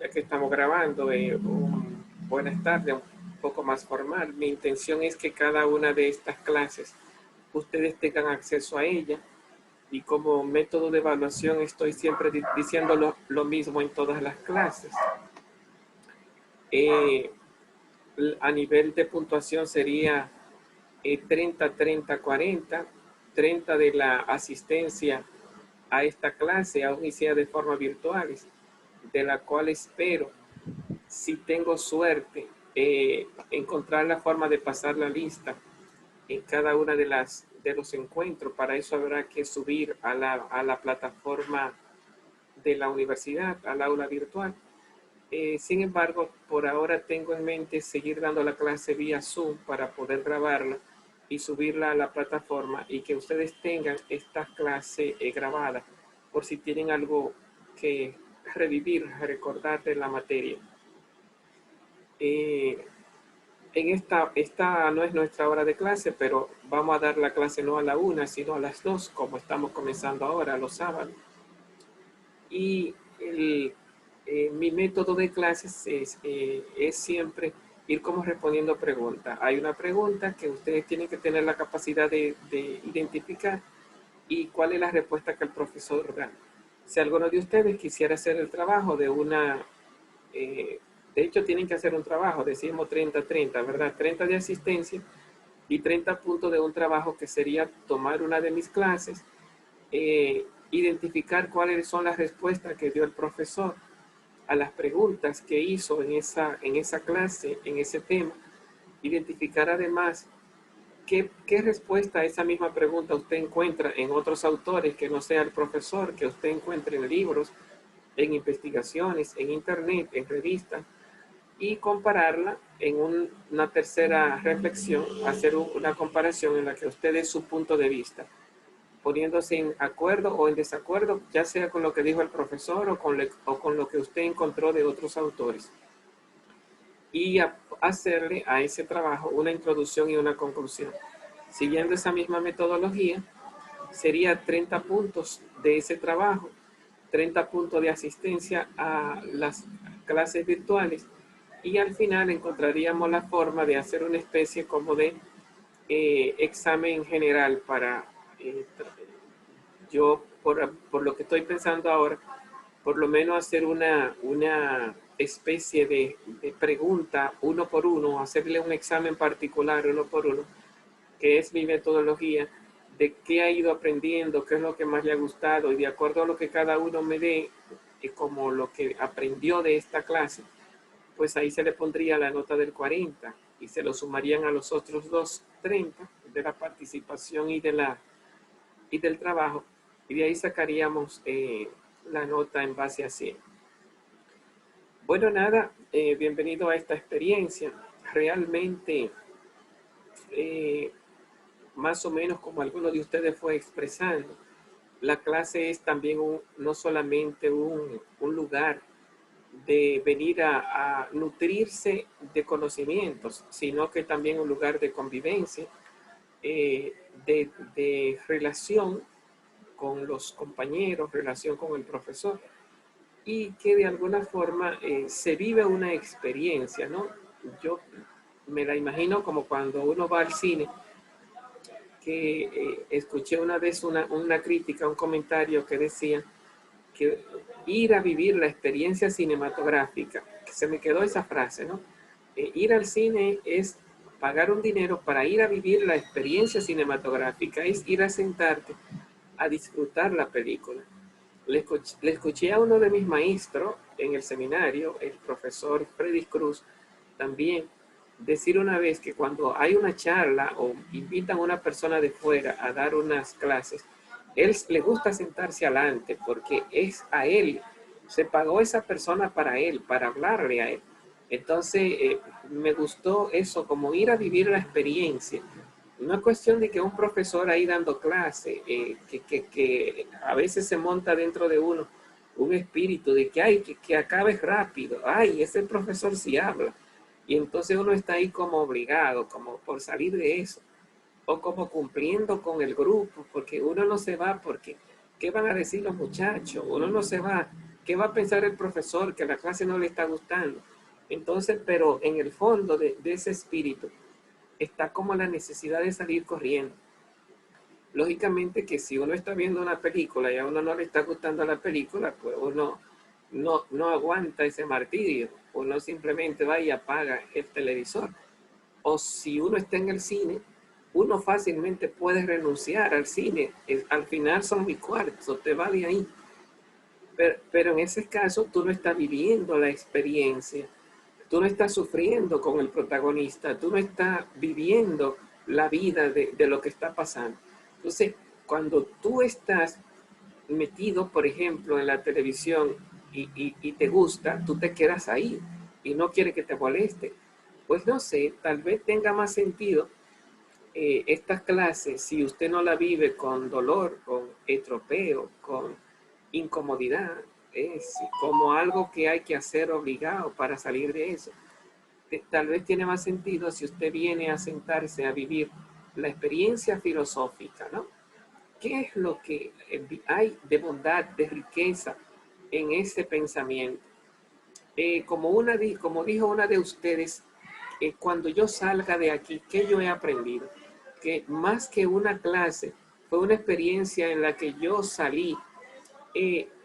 ya que estamos grabando, buenas tardes, un poco más formal. Mi intención es que cada una de estas clases ustedes tengan acceso a ella y como método de evaluación estoy siempre diciendo lo mismo en todas las clases. Eh, a nivel de puntuación sería 30, 30, 40, 30 de la asistencia a esta clase, aún y sea de forma virtual, de la cual espero, si tengo suerte, encontrar la forma de pasar la lista en cada una de los encuentros. Para eso habrá que subir a la plataforma de la universidad, al aula virtual. Sin embargo, por ahora tengo en mente seguir dando la clase vía Zoom para poder grabarla y subirla a la plataforma y que ustedes tengan esta clase grabada por si tienen algo que revivir, recordar de la materia. Eh, esta no es nuestra hora de clase, pero vamos a dar la clase no a la 1, sino a las 2, como estamos comenzando ahora, los sábados. Y mi método de clases es siempre ir como respondiendo preguntas. Hay una pregunta que ustedes tienen que tener la capacidad de identificar y cuál es la respuesta que el profesor da. Si alguno de ustedes quisiera hacer el trabajo de una, de hecho tienen que hacer un trabajo, decimos 30-30, ¿verdad? 30 de asistencia y 30 puntos de un trabajo que sería tomar una de mis clases, identificar cuáles son las respuestas que dio el profesor a las preguntas que hizo en esa clase, en ese tema. Identificar además qué respuesta a esa misma pregunta usted encuentra en otros autores que no sea el profesor, que usted encuentre en libros, en investigaciones, en internet, en revistas, y compararla en una tercera reflexión, hacer una comparación en la que usted dé su punto de vista, poniéndose en acuerdo o en desacuerdo, ya sea con lo que dijo el profesor o con lo que usted encontró de otros autores. Y hacerle a ese trabajo una introducción y una conclusión. Siguiendo esa misma metodología, sería 30 puntos de ese trabajo, 30 puntos de asistencia a las clases virtuales y al final encontraríamos la forma de hacer una especie como de examen general para yo, por lo que estoy pensando ahora, por lo menos hacer una especie de pregunta uno por uno, hacerle un examen particular uno por uno, que es mi metodología, de qué ha ido aprendiendo, qué es lo que más le ha gustado, y de acuerdo a lo que cada uno me dé, como lo que aprendió de esta clase, pues ahí se le pondría la nota del 40 y se lo sumarían a los otros dos 30 de la participación y del trabajo, y de ahí sacaríamos la nota en base a 100. Bueno, nada, bienvenido a esta experiencia. Realmente, eh, más o menos como alguno de ustedes fue expresando, la clase es también no solamente un lugar de venir a nutrirse de conocimientos, sino que también un lugar de convivencia, de relación con los compañeros, relación con el profesor, y que de alguna forma se vive una experiencia, ¿no? Yo me la imagino como cuando uno va al cine, que escuché una vez una crítica, un comentario que decía que ir a vivir la experiencia cinematográfica, que se me quedó esa frase, ¿no? Ir al cine es pagar un dinero para ir a vivir la experiencia cinematográfica, es ir a sentarte a disfrutar la película. Le escuché a uno de mis maestros en el seminario, el profesor Freddy Cruz, también decir una vez que cuando hay una charla o invitan a una persona de fuera a dar unas clases, él le gusta sentarse adelante porque es a él, se pagó esa persona para él, para hablarle a él. Entonces, me gustó eso, como ir a vivir la experiencia. No es cuestión de que un profesor ahí dando clase, que a veces se monta dentro de uno un espíritu de que, ay, que acabe rápido, ay, ese profesor sí habla. Y entonces uno está ahí como obligado, como por salir de eso, o como cumpliendo con el grupo, porque uno no se va porque, ¿qué van a decir los muchachos? Uno no se va, ¿qué va a pensar el profesor? Que la clase no le está gustando. Entonces, pero en el fondo de ese espíritu está como la necesidad de salir corriendo. Lógicamente que si uno está viendo una película y a uno no le está gustando la película, pues uno no aguanta ese martirio. Uno simplemente va y apaga el televisor. O si uno está en el cine, uno fácilmente puede renunciar al cine. Al final son mis cuartos, te va de ahí. Pero en ese caso tú no estás viviendo la experiencia. Tú no estás sufriendo con el protagonista. Tú no estás viviendo la vida de lo que está pasando. Entonces, cuando tú estás metido, por ejemplo, en la televisión y te gusta, tú te quedas ahí y no quieres que te moleste. Pues no sé, tal vez tenga más sentido estas clases si usted no la vive con dolor, con estropeo, con incomodidad, como algo que hay que hacer obligado para salir de eso. Tal vez tiene más sentido si usted viene a sentarse a vivir la experiencia filosófica, ¿no? ¿Qué es lo que hay de bondad, de riqueza en ese pensamiento? Como dijo una de ustedes, cuando yo salga de aquí, ¿qué yo he aprendido? Que más que una clase, fue una experiencia en la que yo salí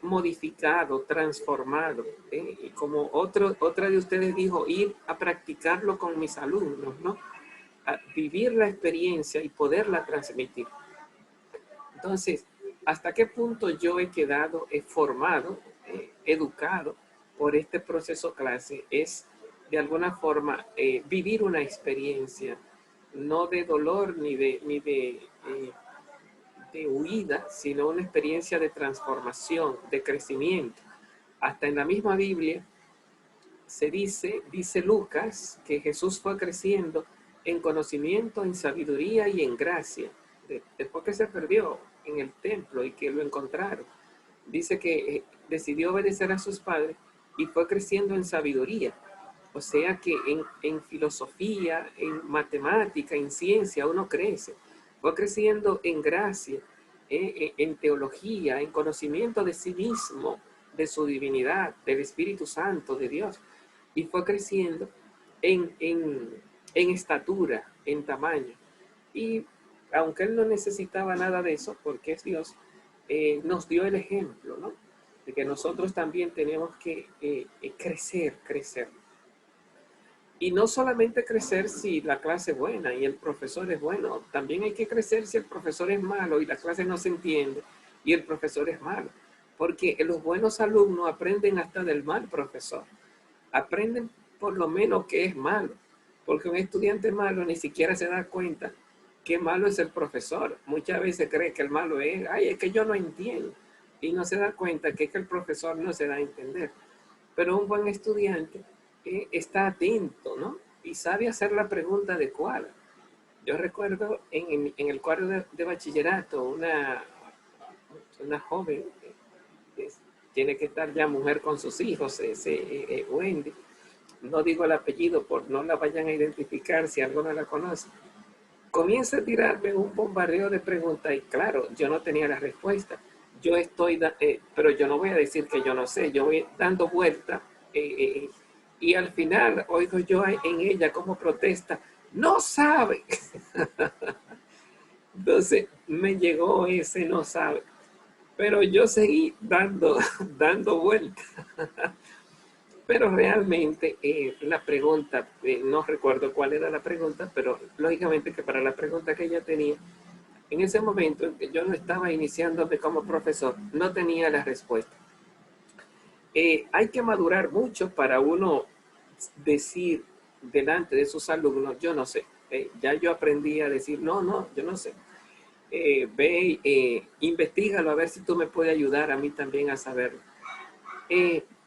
modificado, transformado. Y como otra de ustedes dijo, ir a practicarlo con mis alumnos, ¿no? A vivir la experiencia y poderla transmitir. Entonces, ¿hasta qué punto yo he quedado formado, educado por este proceso clase? Es, de alguna forma, vivir una experiencia, no de dolor de huida, sino una experiencia de transformación, de crecimiento. Hasta en la misma Biblia se dice Lucas, que Jesús fue creciendo en conocimiento, en sabiduría y en gracia. Después que se perdió en el templo y que lo encontraron, dice que decidió obedecer a sus padres y fue creciendo en sabiduría. O sea que en filosofía, en matemática, en ciencia, uno crece. Fue creciendo en gracia, en teología, en conocimiento de sí mismo, de su divinidad, del Espíritu Santo, de Dios. Y fue creciendo en estatura, en tamaño. Y aunque él no necesitaba nada de eso, porque es Dios, nos dio el ejemplo, ¿no? De que nosotros también tenemos que crecer. Y no solamente crecer si la clase es buena y el profesor es bueno, también hay que crecer si el profesor es malo y la clase no se entiende y el profesor es malo. Porque los buenos alumnos aprenden hasta del mal profesor. Aprenden por lo menos que es malo. Porque un estudiante malo ni siquiera se da cuenta que malo es el profesor. Muchas veces cree que el malo es que yo no entiendo. Y no se da cuenta que es que el profesor no se da a entender. Pero un buen estudiante está atento, ¿no? Y sabe hacer la pregunta adecuada. Yo recuerdo en el cuadro de bachillerato, una joven, que tiene que estar ya mujer con sus hijos, Wendy, no digo el apellido por no la vayan a identificar si alguno la conoce, comienza a tirarme un bombardeo de preguntas y claro, yo no tenía la respuesta. Pero yo no voy a decir que yo no sé, yo voy dando vueltas y al final oigo yo en ella como protesta, no sabe. Entonces me llegó ese no sabe, pero yo seguí dando vueltas. Pero realmente la pregunta, no recuerdo cuál era la pregunta, pero lógicamente que para la pregunta que ella tenía, en ese momento en que yo no estaba iniciándome como profesor, no tenía la respuesta. Hay que madurar mucho para uno decir delante de sus alumnos, yo no sé. Ya yo aprendí a decir, no, yo no sé. Ve, investígalo a ver si tú me puedes ayudar a mí también a saberlo.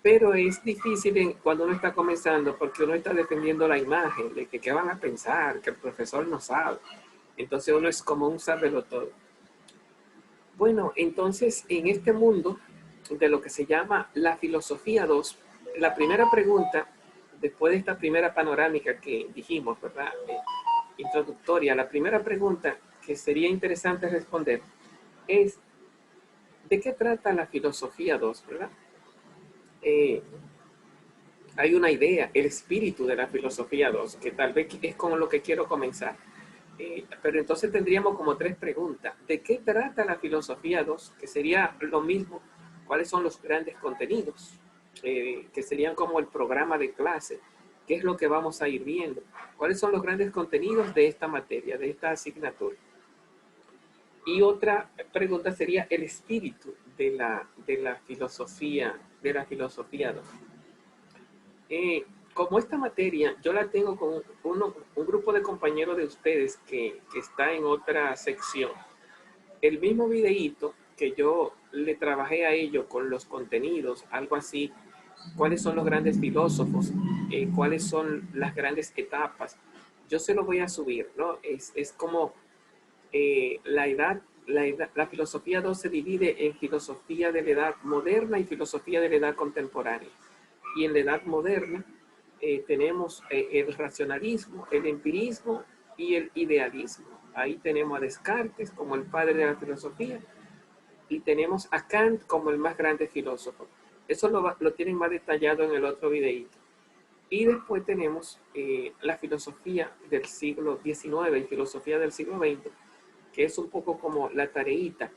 Pero es difícil cuando uno está comenzando porque uno está defendiendo la imagen de que qué van a pensar, que el profesor no sabe. Entonces uno es como un sábelo todo. Bueno, entonces en este mundo de lo que se llama la filosofía 2, la primera pregunta, después de esta primera panorámica que dijimos, ¿verdad? Introductoria, la primera pregunta que sería interesante responder es, ¿de qué trata la filosofía 2, verdad? eh, hay una idea, el espíritu de la filosofía 2, que tal vez es con lo que quiero comenzar. Pero entonces tendríamos como tres preguntas. ¿De qué trata la filosofía 2? Que sería lo mismo. ¿Cuáles son los grandes contenidos? Que serían como el programa de clase. ¿Qué es lo que vamos a ir viendo? ¿Cuáles son los grandes contenidos de esta materia, de esta asignatura? Y otra pregunta sería el espíritu de la filosofía 2. Como esta materia yo la tengo con un grupo de compañeros de ustedes que está en otra sección, el mismo videíto que yo le trabajé a ellos con los contenidos, algo así, cuáles son los grandes filósofos, cuáles son las grandes etapas, yo se lo voy a subir, ¿no? Es como la filosofía 2 se divide en filosofía de la edad moderna y filosofía de la edad contemporánea. Y en la edad moderna tenemos el racionalismo, el empirismo y el idealismo. Ahí tenemos a Descartes como el padre de la filosofía y tenemos a Kant como el más grande filósofo. Eso lo tienen más detallado en el otro videíto. Y después tenemos la filosofía del siglo XIX y filosofía del siglo XX, que es un poco como la tareita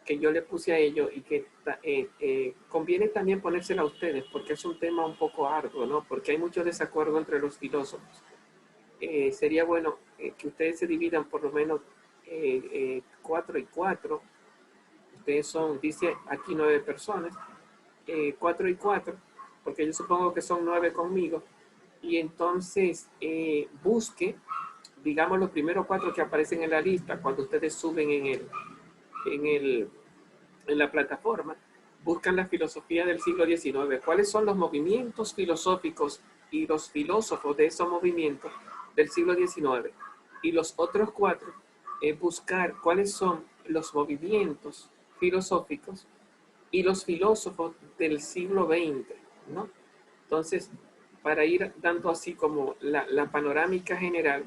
que yo le puse a ellos y que conviene también ponérsela a ustedes porque es un tema un poco arduo, ¿no? Porque hay mucho desacuerdo entre los filósofos. Sería bueno que ustedes se dividan por lo menos 4 y 4. Ustedes son, dice aquí 9 personas, 4 y 4, porque yo supongo que son 9 conmigo. Y entonces busque, digamos, los primeros 4 que aparecen en la lista cuando ustedes suben en el, en la plataforma, buscan la filosofía del siglo XIX. ¿Cuáles son los movimientos filosóficos y los filósofos de esos movimientos del siglo XIX? Y los otros 4, buscar cuáles son los movimientos filosóficos y los filósofos del siglo XX, ¿no? Entonces, para ir dando así como la panorámica general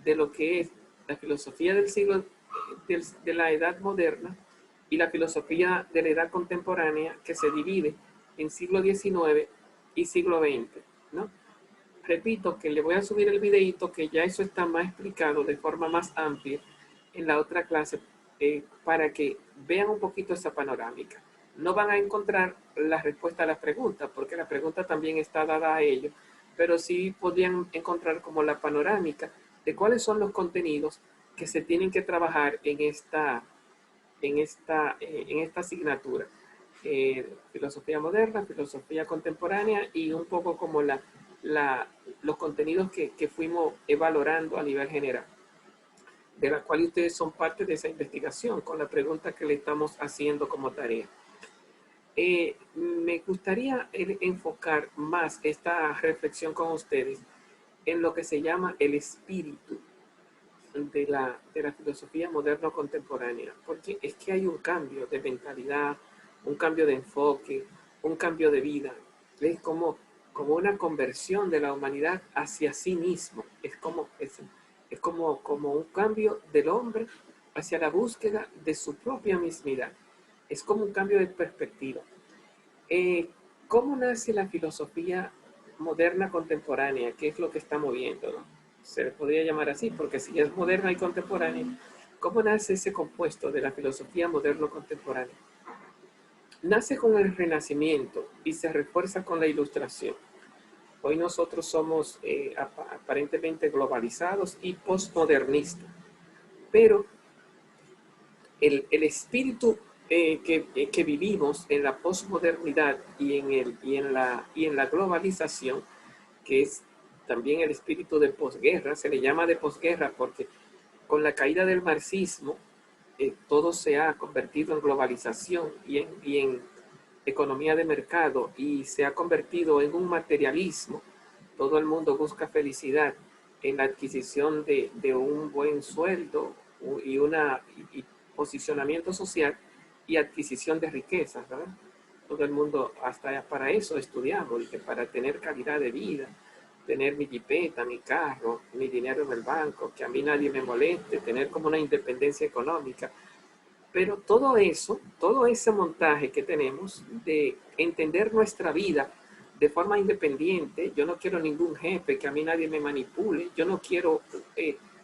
de lo que es la filosofía del siglo de la edad moderna y la filosofía de la edad contemporánea, que se divide en siglo XIX y siglo XX, ¿no? Repito que le voy a subir el videito que ya eso está más explicado de forma más amplia en la otra clase, para que vean un poquito esa panorámica. No van a encontrar la respuesta a las preguntas, porque la pregunta también está dada a ellos, pero sí podrían encontrar como la panorámica de cuáles son los contenidos que se tienen que trabajar en esta asignatura. Filosofía moderna, filosofía contemporánea y un poco como los contenidos que fuimos valorando a nivel general, de la cual ustedes son parte de esa investigación con la pregunta que le estamos haciendo como tarea. Me gustaría enfocar más esta reflexión con ustedes en lo que se llama el espíritu de la filosofía moderna contemporánea, porque es que hay un cambio de mentalidad, un cambio de enfoque, un cambio de vida. Es como una conversión de la humanidad hacia sí mismo. Es como un cambio del hombre hacia la búsqueda de su propia mismidad. Es como un cambio de perspectiva. Eh, ¿Cómo nace la filosofía moderna contemporánea? ¿Qué es lo que está moviendo, no? Se le podría llamar así, porque si es moderna y contemporánea, ¿cómo nace ese compuesto de la filosofía moderno contemporánea? Nace con el Renacimiento y se refuerza con la Ilustración. Hoy nosotros somos aparentemente globalizados y postmodernistas, pero el espíritu que vivimos en la posmodernidad y en la globalización, que es también el espíritu de posguerra, se le llama de posguerra porque con la caída del marxismo todo se ha convertido en globalización y en economía de mercado y se ha convertido en un materialismo. Todo el mundo busca felicidad en la adquisición de un buen sueldo y posicionamiento social y adquisición de riquezas, ¿verdad? Todo el mundo, hasta para eso estudiamos, que para tener calidad de vida, tener mi jipeta, mi carro, mi dinero en el banco, que a mí nadie me moleste, tener como una independencia económica. Pero todo eso, todo ese montaje que tenemos de entender nuestra vida de forma independiente, yo no quiero ningún jefe, que a mí nadie me manipule, yo no quiero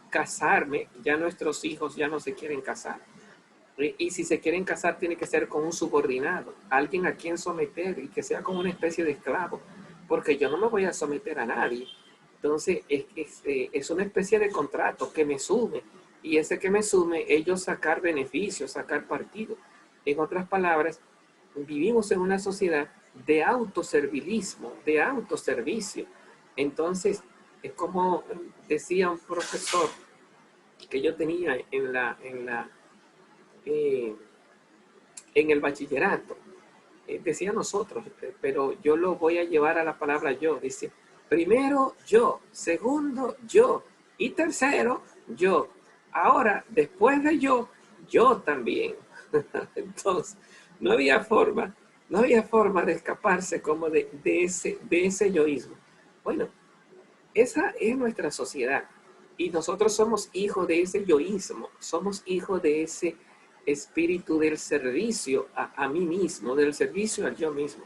casarme, ya nuestros hijos ya no se quieren casar. Y si se quieren casar tiene que ser con un subordinado, alguien a quien someter y que sea como una especie de esclavo, porque yo no me voy a someter a nadie. Entonces es una especie de contrato que me sume y ese que me sume ellos sacar beneficios, sacar partido. En otras palabras, vivimos en una sociedad de autoservilismo, de autoservicio. Entonces, es como decía un profesor que yo tenía eh, en el bachillerato, decía nosotros, pero yo lo voy a llevar a la palabra yo. Dice, primero yo, segundo yo y tercero yo. Ahora, después de yo también. Entonces, no había forma, no había forma de escaparse como de ese yoísmo. Bueno, esa es nuestra sociedad y nosotros somos hijos de ese yoísmo, somos hijos de ese espíritu del servicio a mí mismo, del servicio al yo mismo.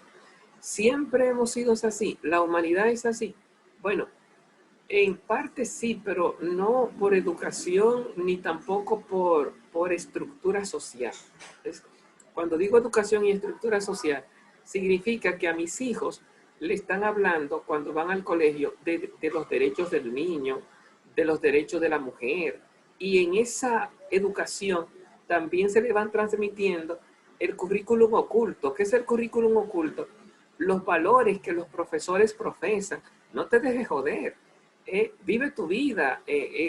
Siempre hemos sido así, la humanidad es así. Bueno, en parte sí, pero no por educación ni tampoco por estructura social. Es, cuando digo educación y estructura social, significa que a mis hijos le están hablando cuando van al colegio de los derechos del niño, de los derechos de la mujer. Y en esa educación también se le van transmitiendo el currículum oculto. ¿Qué es el currículum oculto? Los valores que los profesores profesan. No te dejes joder. Vive tu vida,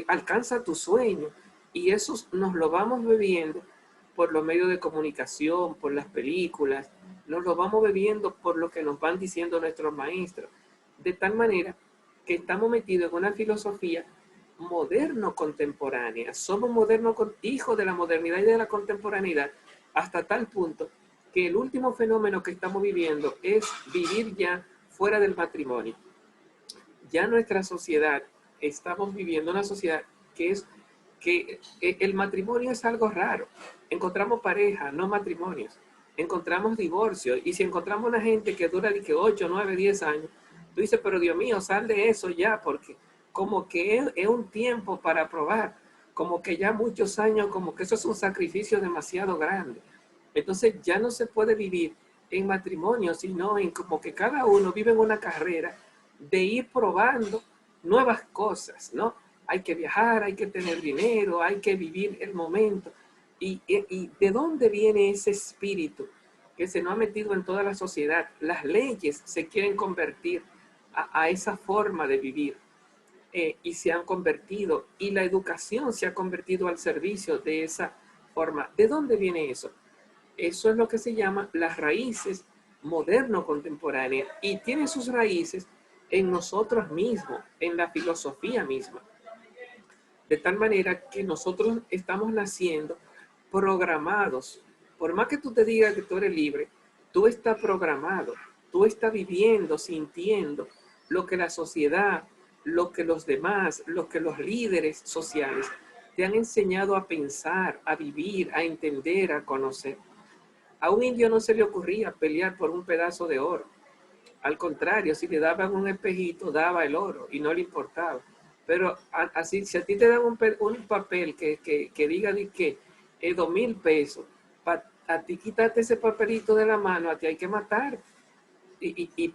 alcanza tu sueño. Y eso nos lo vamos bebiendo por los medios de comunicación, por las películas, nos lo vamos bebiendo por lo que nos van diciendo nuestros maestros. De tal manera que estamos metidos en una filosofía moderno-contemporánea. Somos modernos, hijos de la modernidad y de la contemporaneidad, hasta tal punto que el último fenómeno que estamos viviendo es vivir ya fuera del matrimonio. Ya nuestra sociedad, estamos viviendo una sociedad que es que el matrimonio es algo raro. Encontramos pareja, no matrimonios. Encontramos divorcio. Y si encontramos una gente que dura de que 8, 9, 10 años, tú dices, pero Dios mío, sal de eso ya, porque como que es un tiempo para probar. Como que ya muchos años, como que eso es un sacrificio demasiado grande. Entonces ya no se puede vivir en matrimonio, sino en como que cada uno vive en una carrera de ir probando nuevas cosas, ¿no? Hay que viajar, hay que tener dinero, hay que vivir el momento. ¿Y de dónde viene ese espíritu que se nos ha metido en toda la sociedad? Las leyes se quieren convertir a esa forma de vivir y se han convertido, y la educación se ha convertido al servicio de esa forma. ¿De dónde viene eso? Eso es lo que se llama las raíces moderno-contemporáneas y tiene sus raíces en nosotros mismos, en la filosofía misma. De tal manera que nosotros estamos naciendo programados. Por más que tú te digas que tú eres libre, tú estás programado, tú estás viviendo, sintiendo lo que la sociedad, lo que los demás, lo que los líderes sociales te han enseñado a pensar, a vivir, a entender, a conocer. A un indio no se le ocurría pelear por un pedazo de oro. Al contrario, si le daban un espejito, daba el oro y no le importaba. Pero así, si a ti te dan un papel que diga de que es 2,000 pesos, a ti quitarte ese papelito de la mano, a ti hay que matar. Y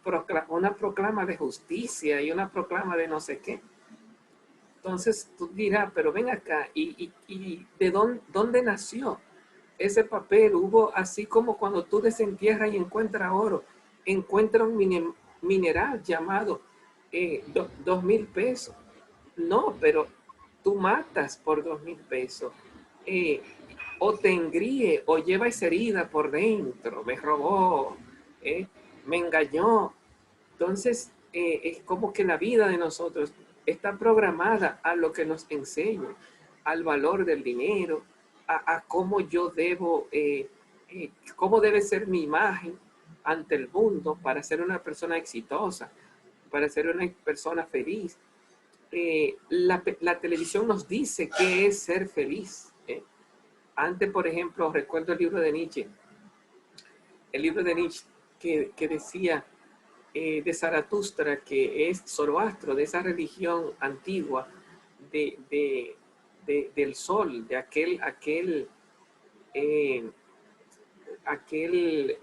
una proclama de justicia y una proclama de no sé qué. Entonces tú dirás, pero ven acá, ¿y de dónde nació ese papel? Hubo, así como cuando tú desentierras y encuentras oro, encuentra un mineral llamado 2,000 pesos. No, pero tú matas por 2,000 pesos. Eh, o te engríe o lleva esa herida por dentro, me robó, me engañó. Entonces, es como que la vida de nosotros está programada a lo que nos enseña, al valor del dinero, a cómo yo debo, cómo debe ser mi imagen ante el mundo para ser una persona exitosa, para ser una persona feliz. La televisión nos dice qué es ser feliz. Antes, por ejemplo, recuerdo el libro de Nietzsche que decía de Zaratustra, que es Zoroastro, de esa religión antigua de, de, del sol, de eh, aquel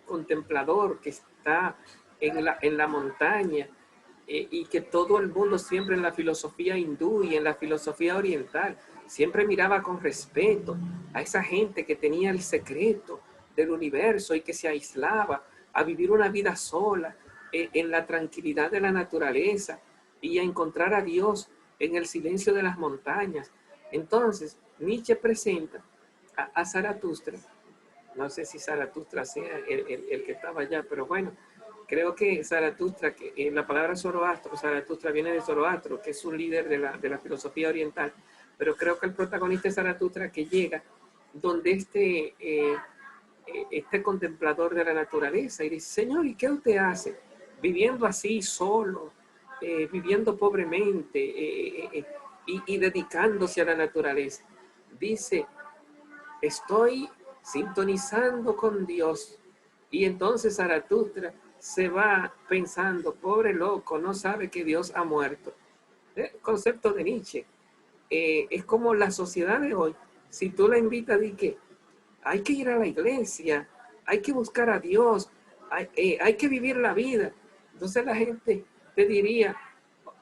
contemplador que está en la montaña, y que todo el mundo siempre en la filosofía hindú y en la filosofía oriental siempre miraba con respeto a esa gente que tenía el secreto del universo y que se aislaba a vivir una vida sola, en la tranquilidad de la naturaleza y a encontrar a Dios en el silencio de las montañas. Entonces, Nietzsche presenta a Zaratustra. No sé si Zaratustra sea el que estaba allá, pero bueno, creo que Zaratustra, que la palabra Zoroastro, Zaratustra viene de Zoroastro, que es un líder de la filosofía oriental, pero creo que el protagonista es Zaratustra, que llega donde este contemplador de la naturaleza y dice: Señor, ¿y qué usted hace? Viviendo así, solo, viviendo pobremente, y dedicándose a la naturaleza. Dice: estoy sintonizando con Dios. Y entonces Zaratustra se va pensando: pobre loco, no sabe que Dios ha muerto. El concepto de Nietzsche. Es como la sociedad de hoy. Si tú la invitas, di que hay que ir a la iglesia, hay que buscar a Dios, hay que vivir la vida. Entonces la gente te diría: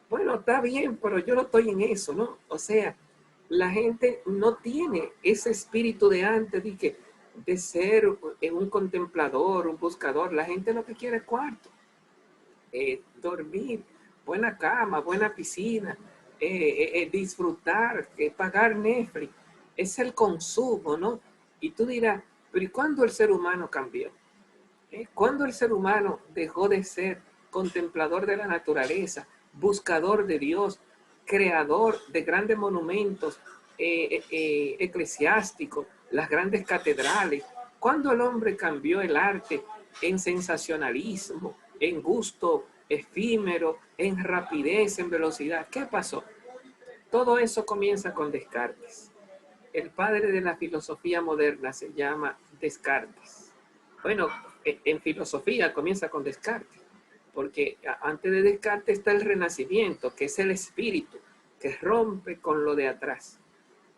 bueno, está bien, pero yo no estoy en eso, ¿no? O sea, la gente no tiene ese espíritu de antes de ser un contemplador, un buscador. La gente lo que quiere es cuarto, dormir, buena cama, buena piscina, disfrutar, pagar Netflix. Es el consumo, ¿no? Y tú dirás: pero ¿y cuándo el ser humano cambió? ¿Cuándo el ser humano dejó de ser contemplador de la naturaleza, buscador de Dios, creador de grandes monumentos eclesiásticos, las grandes catedrales? ¿Cuándo el hombre cambió el arte en sensacionalismo, en gusto efímero, en rapidez, en velocidad? ¿Qué pasó? Todo eso comienza con Descartes. El padre de la filosofía moderna se llama Descartes. Bueno, en filosofía comienza con Descartes, porque antes de Descartes está el Renacimiento, que es el espíritu que rompe con lo de atrás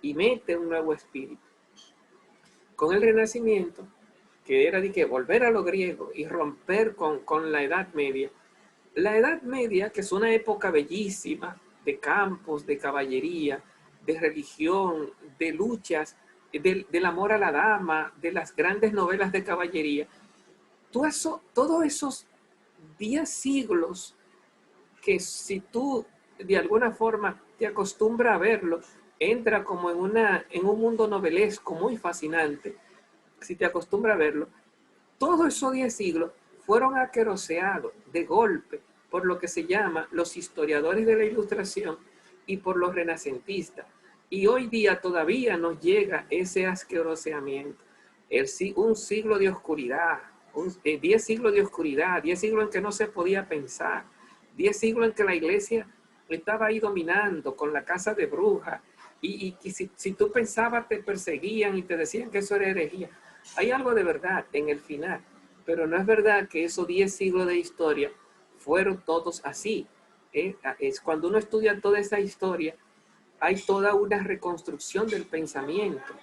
y mete un nuevo espíritu. Con el Renacimiento, que era de que volver a lo griego y romper con la Edad Media, que es una época bellísima de campos, de caballería, de religión, de luchas, del amor a la dama, de las grandes novelas de caballería, todos esos 10 siglos que, si tú de alguna forma te acostumbras a verlo, entra como en un mundo novelesco muy fascinante. Si te acostumbras a verlo, todos esos 10 siglos fueron aqueroseados de golpe por lo que se llama los historiadores de la Ilustración y por los renacentistas. Y hoy día todavía nos llega ese asqueroseamiento. Un siglo de oscuridad, 10 siglos de oscuridad, 10 siglos en que no se podía pensar, 10 siglos en que la iglesia estaba ahí dominando con la casa de brujas, y si tú pensabas te perseguían y te decían que eso era herejía. Hay algo de verdad en el final, pero no es verdad que esos 10 siglos de historia fueron todos así. Es cuando uno estudia toda esa historia, hay toda una reconstrucción del pensamiento.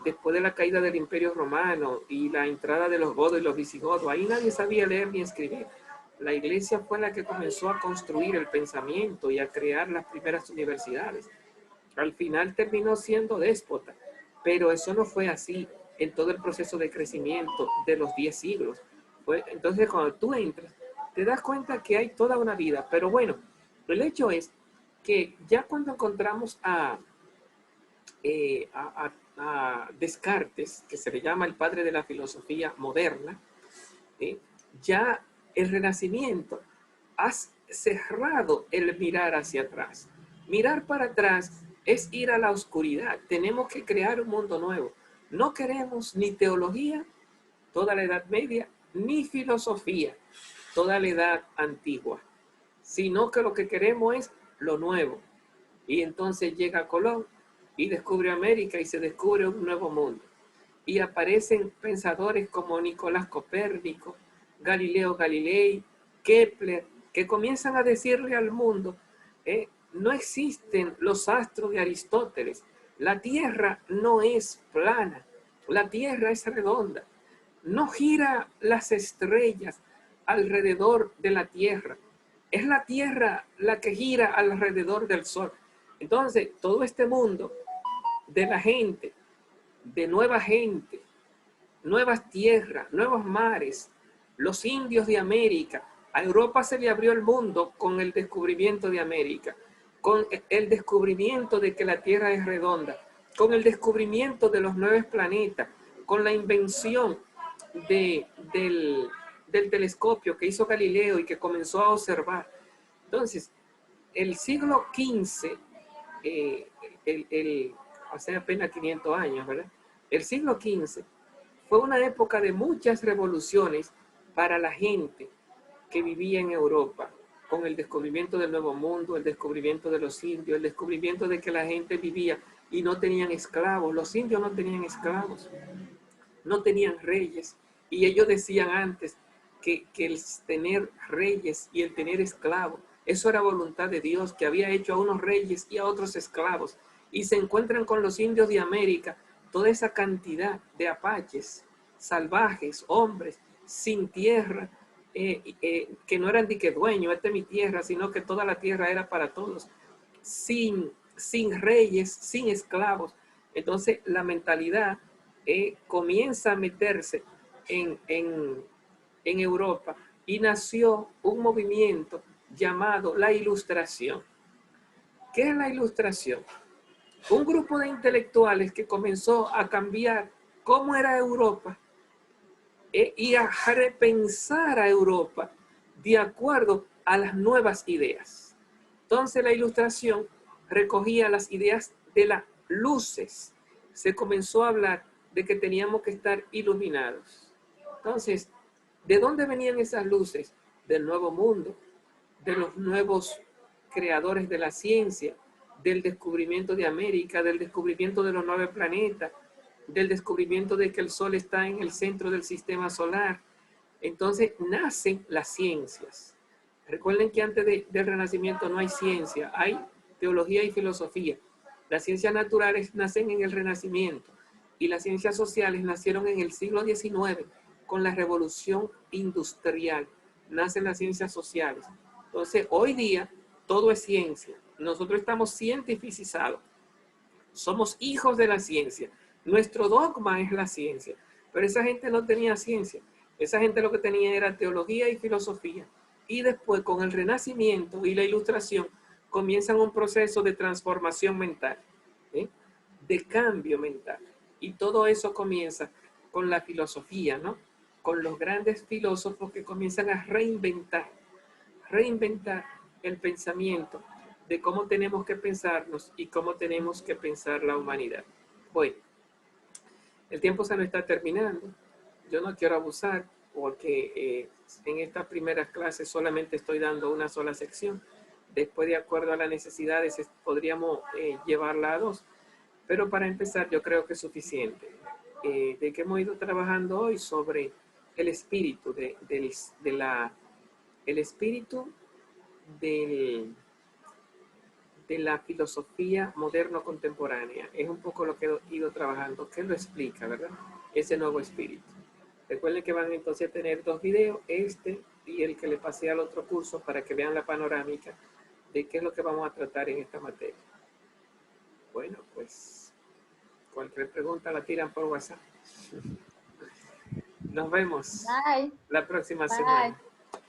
Después de la caída del Imperio Romano y la entrada de los godos y los visigodos, ahí nadie sabía leer ni escribir. La iglesia fue la que comenzó a construir el pensamiento y a crear las primeras universidades. Al final terminó siendo déspota, pero eso no fue así en todo el proceso de crecimiento de los 10 siglos. Entonces, cuando tú entras, te das cuenta que hay toda una vida. Pero bueno, el hecho es que ya cuando encontramos a Descartes, que se le llama el padre de la filosofía moderna, ya el Renacimiento ha cerrado el mirar hacia atrás. Mirar para atrás es ir a la oscuridad. Tenemos que crear un mundo nuevo. No queremos ni teología, toda la Edad Media, ni filosofía, toda la Edad Antigua, sino que lo que queremos es lo nuevo. Y entonces llega Colón y descubre América y se descubre un nuevo mundo. Y aparecen pensadores como Nicolás Copérnico, Galileo Galilei, Kepler, que comienzan a decirle al mundo, no existen los astros de Aristóteles, la Tierra no es plana, la Tierra es redonda, no gira las estrellas alrededor de la Tierra, es la Tierra la que gira alrededor del Sol. Entonces, todo este mundo de la gente, de nueva gente, nuevas tierras, nuevos mares, los indios de América. A Europa se le abrió el mundo con el descubrimiento de América, con el descubrimiento de que la Tierra es redonda, con el descubrimiento de los 9 planetas, con la invención del telescopio que hizo Galileo y que comenzó a observar. Entonces, el siglo XV, hace apenas 500 años, ¿verdad? El siglo XV fue una época de muchas revoluciones para la gente que vivía en Europa, con el descubrimiento del Nuevo Mundo, el descubrimiento de los indios, el descubrimiento de que la gente vivía y no tenían esclavos. Los indios no tenían esclavos, no tenían reyes. Y ellos decían antes que el tener reyes y el tener esclavos, eso era voluntad de Dios, que había hecho a unos reyes y a otros esclavos. Y se encuentran con los indios de América, toda esa cantidad de apaches, salvajes, hombres, sin tierra, que no eran de que dueño, esta es mi tierra, sino que toda la tierra era para todos, sin reyes, sin esclavos. Entonces la mentalidad comienza a meterse en Europa y nació un movimiento llamado la Ilustración. ¿Qué es la Ilustración? Un grupo de intelectuales que comenzó a cambiar cómo era Europa y a repensar a Europa de acuerdo a las nuevas ideas. Entonces la Ilustración recogía las ideas de las luces. Se comenzó a hablar de que teníamos que estar iluminados. Entonces, ¿de dónde venían esas luces? Del nuevo mundo, de los nuevos creadores de la ciencia, del descubrimiento de América, del descubrimiento de los 9 planetas, del descubrimiento de que el Sol está en el centro del sistema solar. Entonces nacen las ciencias. Recuerden que antes del Renacimiento no hay ciencia, hay teología y filosofía. Las ciencias naturales nacen en el Renacimiento y las ciencias sociales nacieron en el siglo XIX con la revolución industrial. Nacen las ciencias sociales. Entonces, hoy día todo es ciencia. Nosotros estamos cientificizados. Somos hijos de la ciencia. Nuestro dogma es la ciencia. Pero esa gente no tenía ciencia. Esa gente lo que tenía era teología y filosofía. Y después, con el Renacimiento y la Ilustración, comienzan un proceso de transformación mental, ¿eh? De cambio mental. Y todo eso comienza con la filosofía, ¿no? Con los grandes filósofos que comienzan a reinventar el pensamiento de cómo tenemos que pensarnos y cómo tenemos que pensar la humanidad. Bueno, el tiempo se nos está terminando. Yo no quiero abusar porque en estas primeras clases solamente estoy dando una sola sección. Después, de acuerdo a las necesidades, podríamos llevarla a 2. Pero para empezar, yo creo que es suficiente. De que hemos ido trabajando hoy sobre el espíritu el espíritu de la filosofía moderno-contemporánea. Es un poco lo que he ido trabajando. ¿Qué lo explica, verdad? Ese nuevo espíritu. Recuerden que van entonces a tener 2 videos, este y el que le pasé al otro curso, para que vean la panorámica de qué es lo que vamos a tratar en esta materia. Bueno, pues cualquier pregunta la tiran por WhatsApp. Nos vemos Bye. la próxima Bye. semana.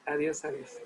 Adiós, adiós.